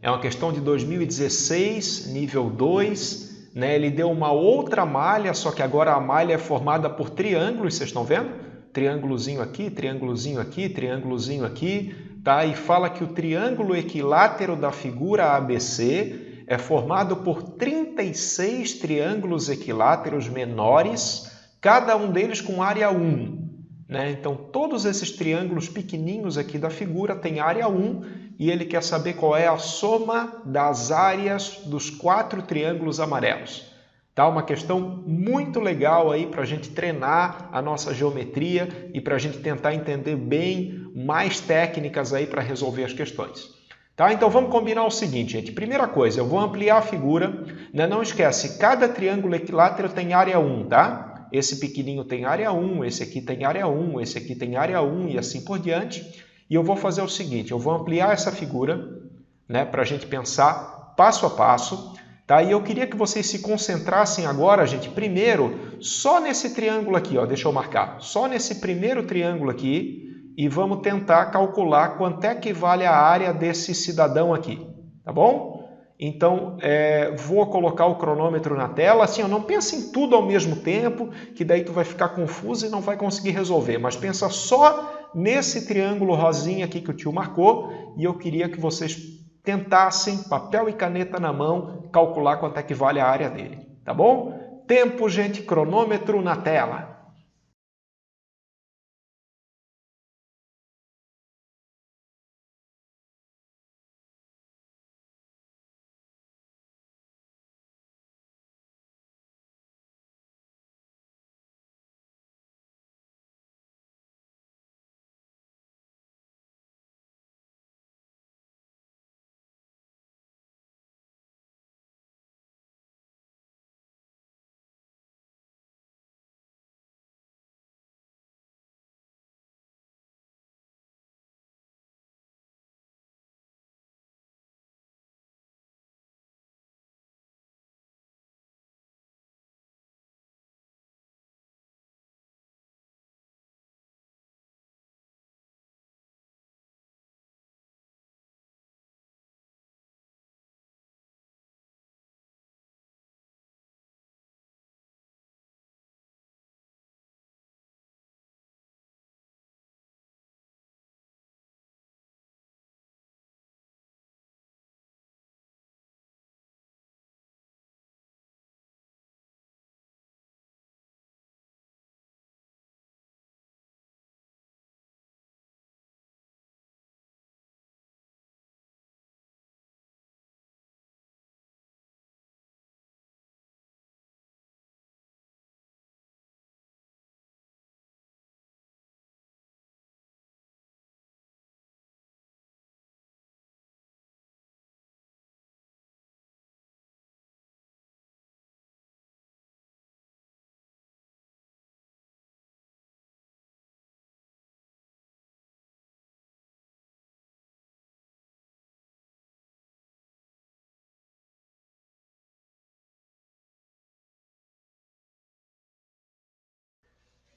É uma questão de 2016, nível 2, né? Ele deu uma outra malha, só que agora a malha é formada por triângulos, vocês estão vendo? Triângulozinho aqui, triângulozinho aqui, triângulozinho aqui, tá? E fala que o triângulo equilátero da figura ABC é formado por 36 triângulos equiláteros menores, cada um deles com área 1. Né? Então, todos esses triângulos pequenininhos aqui da figura têm área 1 e ele quer saber qual é a soma das áreas dos 4 triângulos amarelos. Tá? Uma questão muito legal aí para a gente treinar a nossa geometria e para a gente tentar entender bem mais técnicas aí para resolver as questões. Tá? Então vamos combinar o seguinte, gente. Primeira coisa, eu vou ampliar a figura. Né? Não esquece, cada triângulo equilátero tem área 1, tá? Esse pequenininho tem área 1, esse aqui tem área 1, esse aqui tem área 1 e assim por diante. E eu vou fazer o seguinte, eu vou ampliar essa figura, né, para a gente pensar passo a passo. Tá? E eu queria que vocês se concentrassem agora, gente, primeiro, só nesse triângulo aqui, ó, deixa eu marcar, só nesse primeiro triângulo aqui, e vamos tentar calcular quanto é que vale a área desse cidadão aqui, tá bom? Então, vou colocar o cronômetro na tela, assim, não pensa em tudo ao mesmo tempo, que daí tu vai ficar confuso e não vai conseguir resolver, mas pensa só nesse triângulo rosinha aqui que o tio marcou, e eu queria que vocês tentassem, papel e caneta na mão, calcular quanto é que vale a área dele, tá bom? Tempo, gente, cronômetro na tela.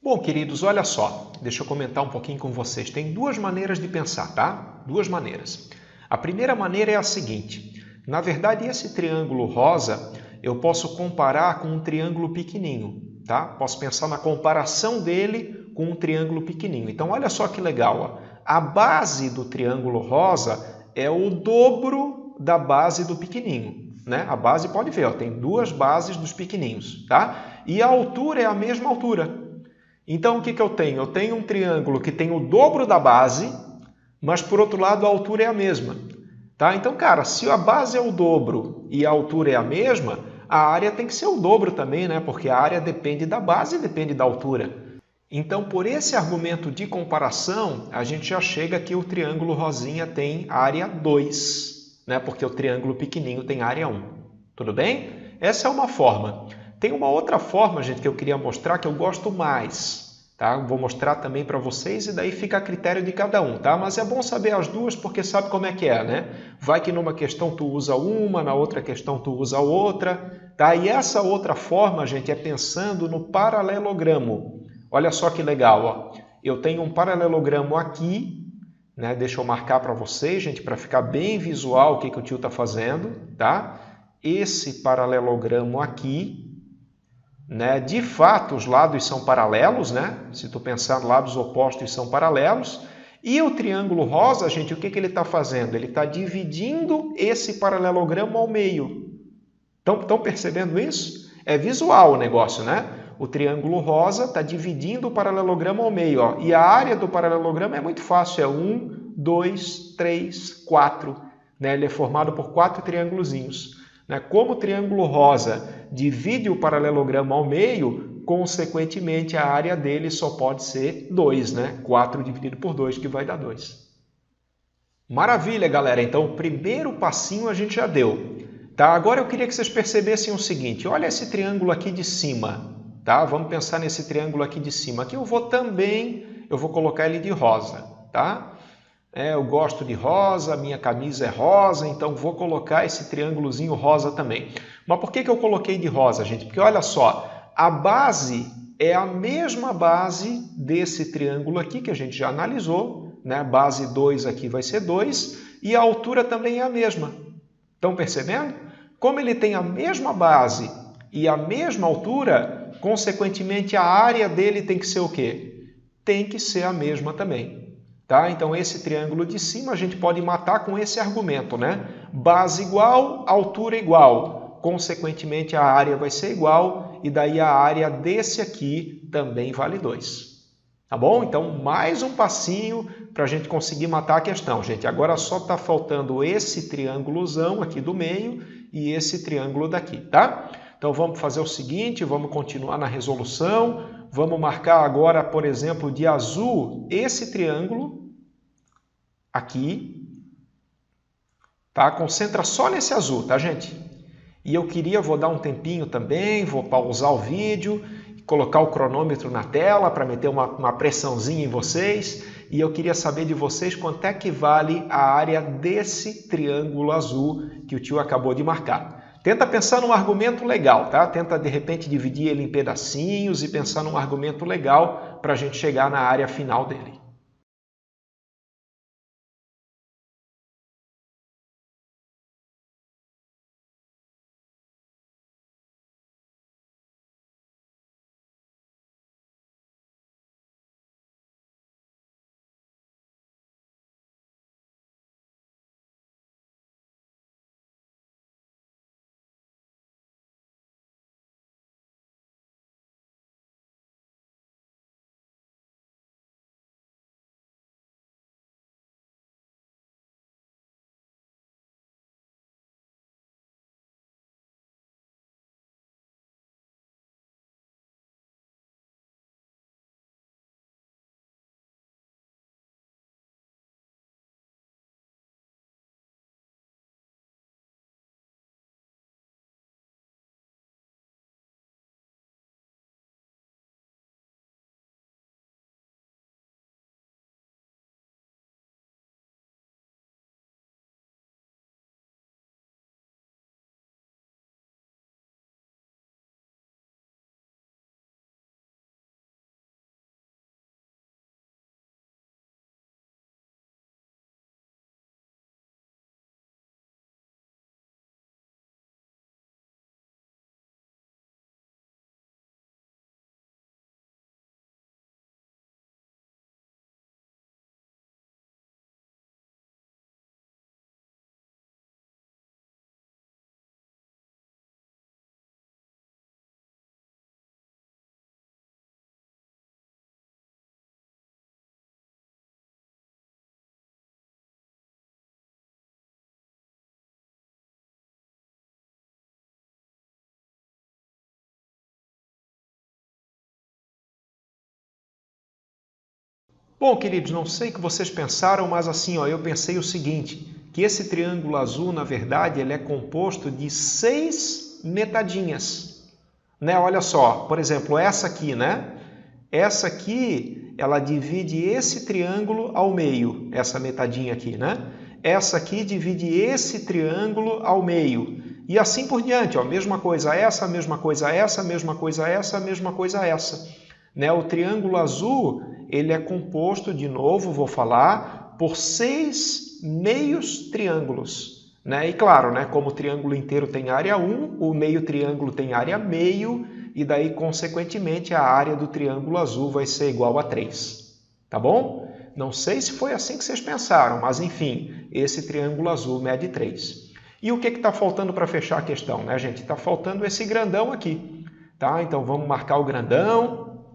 Bom, queridos, olha só, deixa eu comentar um pouquinho com vocês. Tem duas maneiras de pensar, tá? Duas maneiras. A primeira maneira é a seguinte, na verdade esse triângulo rosa eu posso comparar com um triângulo pequenininho, tá? Posso pensar na comparação dele com um triângulo pequenininho. Então olha só que legal, ó. A base do triângulo rosa é o dobro da base do pequenininho, né? A base, pode ver, ó, tem duas bases dos pequenininhos, tá? E a altura é a mesma altura. Então, o que eu tenho? Eu tenho um triângulo que tem o dobro da base, mas, por outro lado, a altura é a mesma. Tá? Então, cara, se a base é o dobro e a altura é a mesma, a área tem que ser o dobro também, né? Porque a área depende da base e depende da altura. Então, por esse argumento de comparação, a gente já chega que o triângulo rosinha tem área 2, né? Porque o triângulo pequenininho tem área 1. Tudo bem? Essa é uma forma. Tem uma outra forma, gente, que eu queria mostrar que eu gosto mais, tá? Vou mostrar também para vocês e daí fica a critério de cada um, tá? Mas é bom saber as duas porque sabe como é que é, né? Vai que numa questão tu usa uma, na outra questão tu usa outra, tá? E essa outra forma, gente, é pensando no paralelogramo. Olha só que legal, ó. Eu tenho um paralelogramo aqui, né? Deixa eu marcar para vocês, gente, para ficar bem visual o que o tio está fazendo, tá? Esse paralelogramo aqui, né? De fato, os lados são paralelos, né? Se tu pensar, lados opostos são paralelos. E o triângulo rosa, gente, o que ele está fazendo? Ele está dividindo esse paralelogramo ao meio. Estão percebendo isso? É visual o negócio, né? O triângulo rosa está dividindo o paralelogramo ao meio. Ó. E a área do paralelogramo é muito fácil. É 1, 2, 3, 4. Né? Ele é formado por 4 triângulozinhos. Né? Como o triângulo rosa divide o paralelogramo ao meio, consequentemente a área dele só pode ser 2. Né? 4 dividido por 2, que vai dar 2. Maravilha, galera. Então, o primeiro passinho a gente já deu. Tá? Agora eu queria que vocês percebessem o seguinte. Olha esse triângulo aqui de cima. Tá? Vamos pensar nesse triângulo aqui de cima. Aqui eu vou colocar ele de rosa. Tá? Eu gosto de rosa, minha camisa é rosa, então vou colocar esse triângulozinho rosa também. Mas por que eu coloquei de rosa, gente? Porque olha só, a base é a mesma base desse triângulo aqui que a gente já analisou. Né? Base 2 aqui vai ser 2 e a altura também é a mesma. Estão percebendo? Como ele tem a mesma base e a mesma altura, consequentemente a área dele tem que ser o quê? Tem que ser a mesma também. Tá? Então esse triângulo de cima a gente pode matar com esse argumento, né? Base igual, altura igual. Consequentemente a área vai ser igual e daí a área desse aqui também vale 2. Tá bom? Então mais um passinho para a gente conseguir matar a questão, gente. Agora só está faltando esse triângulozão aqui do meio e esse triângulo daqui, tá? Então vamos fazer o seguinte, vamos continuar na resolução. Vamos marcar agora, por exemplo, de azul esse triângulo aqui. Tá? Concentra só nesse azul, tá, gente? E eu vou dar um tempinho também, vou pausar o vídeo, colocar o cronômetro na tela para meter uma pressãozinha em vocês. E eu queria saber de vocês quanto é que vale a área desse triângulo azul que o tio acabou de marcar. Tenta pensar num argumento legal, tá? Tenta, de repente, dividir ele em pedacinhos e pensar num argumento legal para a gente chegar na área final dele. Bom, queridos, não sei o que vocês pensaram, mas assim, ó, eu pensei o seguinte, que esse triângulo azul, na verdade, ele é composto de 6 metadinhas. Né? Olha só, por exemplo, essa aqui, né? Essa aqui, ela divide esse triângulo ao meio, essa metadinha aqui, né? Essa aqui divide esse triângulo ao meio. E assim por diante, ó, mesma coisa essa, mesma coisa essa, mesma coisa essa, mesma coisa essa. Né? O triângulo azul, ele é composto, de novo, vou falar, por 6 meios triângulos. Né? E claro, né, como o triângulo inteiro tem área 1, o meio triângulo tem área meio, e daí, consequentemente, a área do triângulo azul vai ser igual a 3. Tá bom? Não sei se foi assim que vocês pensaram, mas enfim, esse triângulo azul mede 3. E o que está faltando para fechar a questão, né, gente? Está faltando esse grandão aqui. Tá? Então vamos marcar o grandão.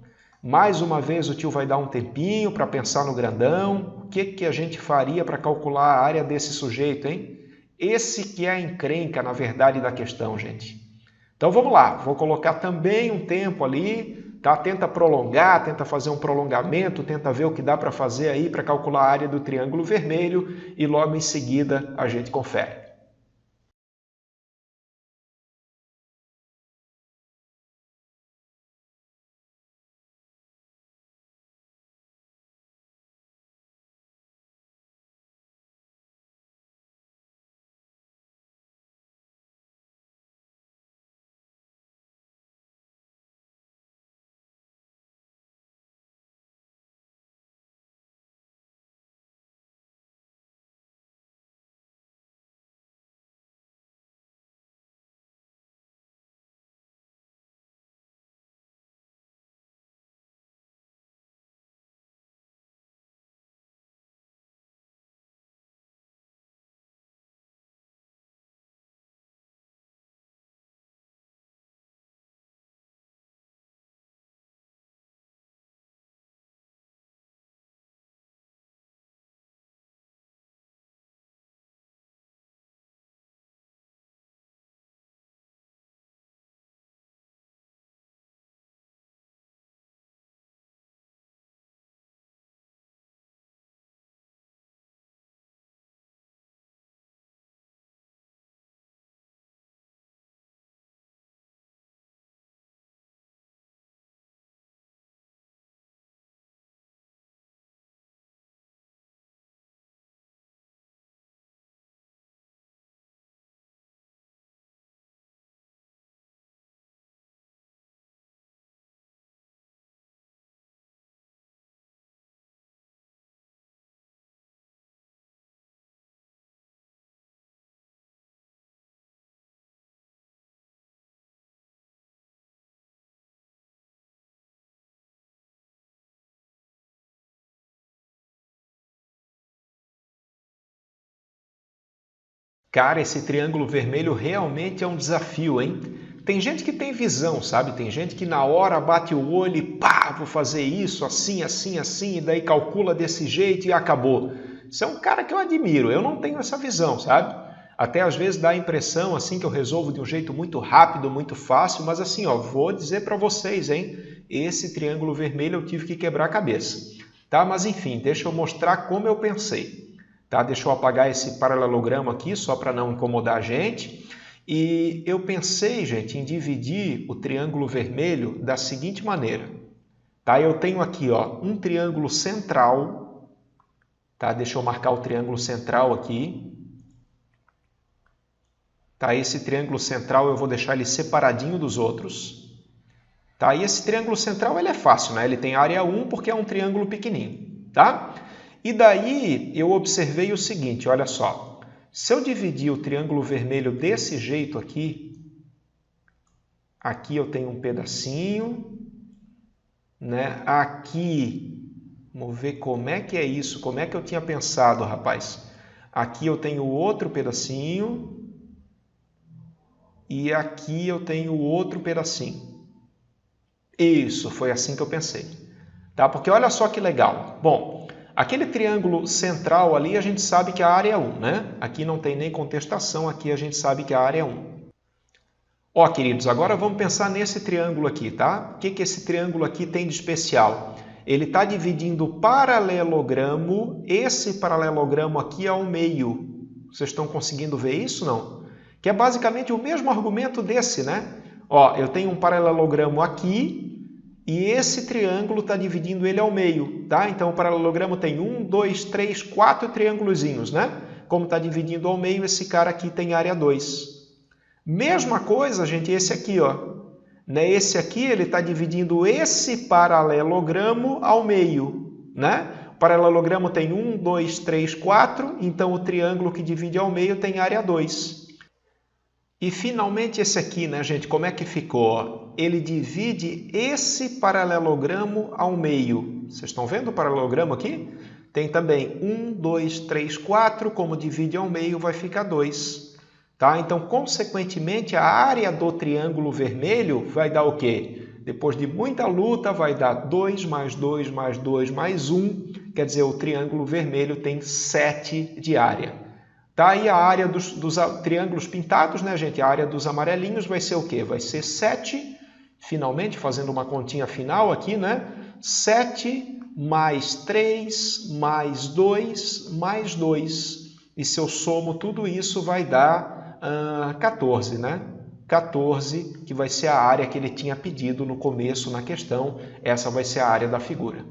Mais uma vez o tio vai dar um tempinho para pensar no grandão. O que a gente faria para calcular a área desse sujeito, hein? Esse que é a encrenca, na verdade, da questão, gente. Então vamos lá, vou colocar também um tempo ali, tá? Tenta prolongar, tenta fazer um prolongamento, tenta ver o que dá para fazer aí para calcular a área do triângulo vermelho e logo em seguida a gente confere. Cara, esse triângulo vermelho realmente é um desafio, hein? Tem gente que tem visão, sabe? Tem gente que na hora bate o olho e pá, vou fazer isso, assim, assim, assim, e daí calcula desse jeito e acabou. Isso é um cara que eu admiro, eu não tenho essa visão, sabe? Até às vezes dá a impressão assim que eu resolvo de um jeito muito rápido, muito fácil, mas assim, ó, vou dizer para vocês, hein? Esse triângulo vermelho eu tive que quebrar a cabeça, tá? Mas enfim, deixa eu mostrar como eu pensei. Tá? Deixa eu apagar esse paralelogramo aqui, só para não incomodar a gente. E eu pensei, gente, em dividir o triângulo vermelho da seguinte maneira. Tá? Eu tenho aqui ó, um triângulo central. Tá? Deixa eu marcar o triângulo central aqui. Tá? Esse triângulo central eu vou deixar ele separadinho dos outros. Tá? E esse triângulo central ele é fácil, né? Ele tem área 1 porque é um triângulo pequenininho. Tá? E daí eu observei o seguinte, olha só. Se eu dividir o triângulo vermelho desse jeito aqui, aqui eu tenho um pedacinho, né? Aqui, vamos ver como é que é isso, como é que eu tinha pensado, rapaz. Aqui eu tenho outro pedacinho e aqui eu tenho outro pedacinho. Isso, foi assim que eu pensei. Tá? Porque olha só que legal. Bom, aquele triângulo central ali, a gente sabe que a área é 1, né? Aqui não tem nem contestação, aqui a gente sabe que a área é 1. Ó, queridos, agora vamos pensar nesse triângulo aqui, tá? O que esse triângulo aqui tem de especial? Ele está dividindo o paralelogramo, esse paralelogramo aqui ao meio. Vocês estão conseguindo ver isso, não? Que é basicamente o mesmo argumento desse, né? Ó, eu tenho um paralelogramo aqui, e esse triângulo está dividindo ele ao meio, tá? Então, o paralelogramo tem 1, 2, 3, 4 triângulozinhos, né? Como está dividindo ao meio, esse cara aqui tem área 2. Mesma coisa, gente, esse aqui, ó. Né? Esse aqui, ele está dividindo esse paralelogramo ao meio, né? O paralelogramo tem 1, 2, 3, 4, então o triângulo que divide ao meio tem área 2. E finalmente esse aqui, né, gente, como é que ficou? Ele divide esse paralelogramo ao meio. Vocês estão vendo o paralelogramo aqui? Tem também 1, 2, 3, 4, como divide ao meio vai ficar 2. Tá? Então, consequentemente, a área do triângulo vermelho vai dar o quê? Depois de muita luta, vai dar 2 mais 2 mais 2 mais 1. Quer dizer, o triângulo vermelho tem 7 de área. Tá? E a área dos triângulos pintados, né, gente? A área dos amarelinhos vai ser o quê? Vai ser 7. Finalmente, fazendo uma continha final aqui, né? 7 mais 3 mais 2 mais 2. E se eu somo tudo isso, vai dar 14, né? 14, que vai ser a área que ele tinha pedido no começo na questão. Essa vai ser a área da figura.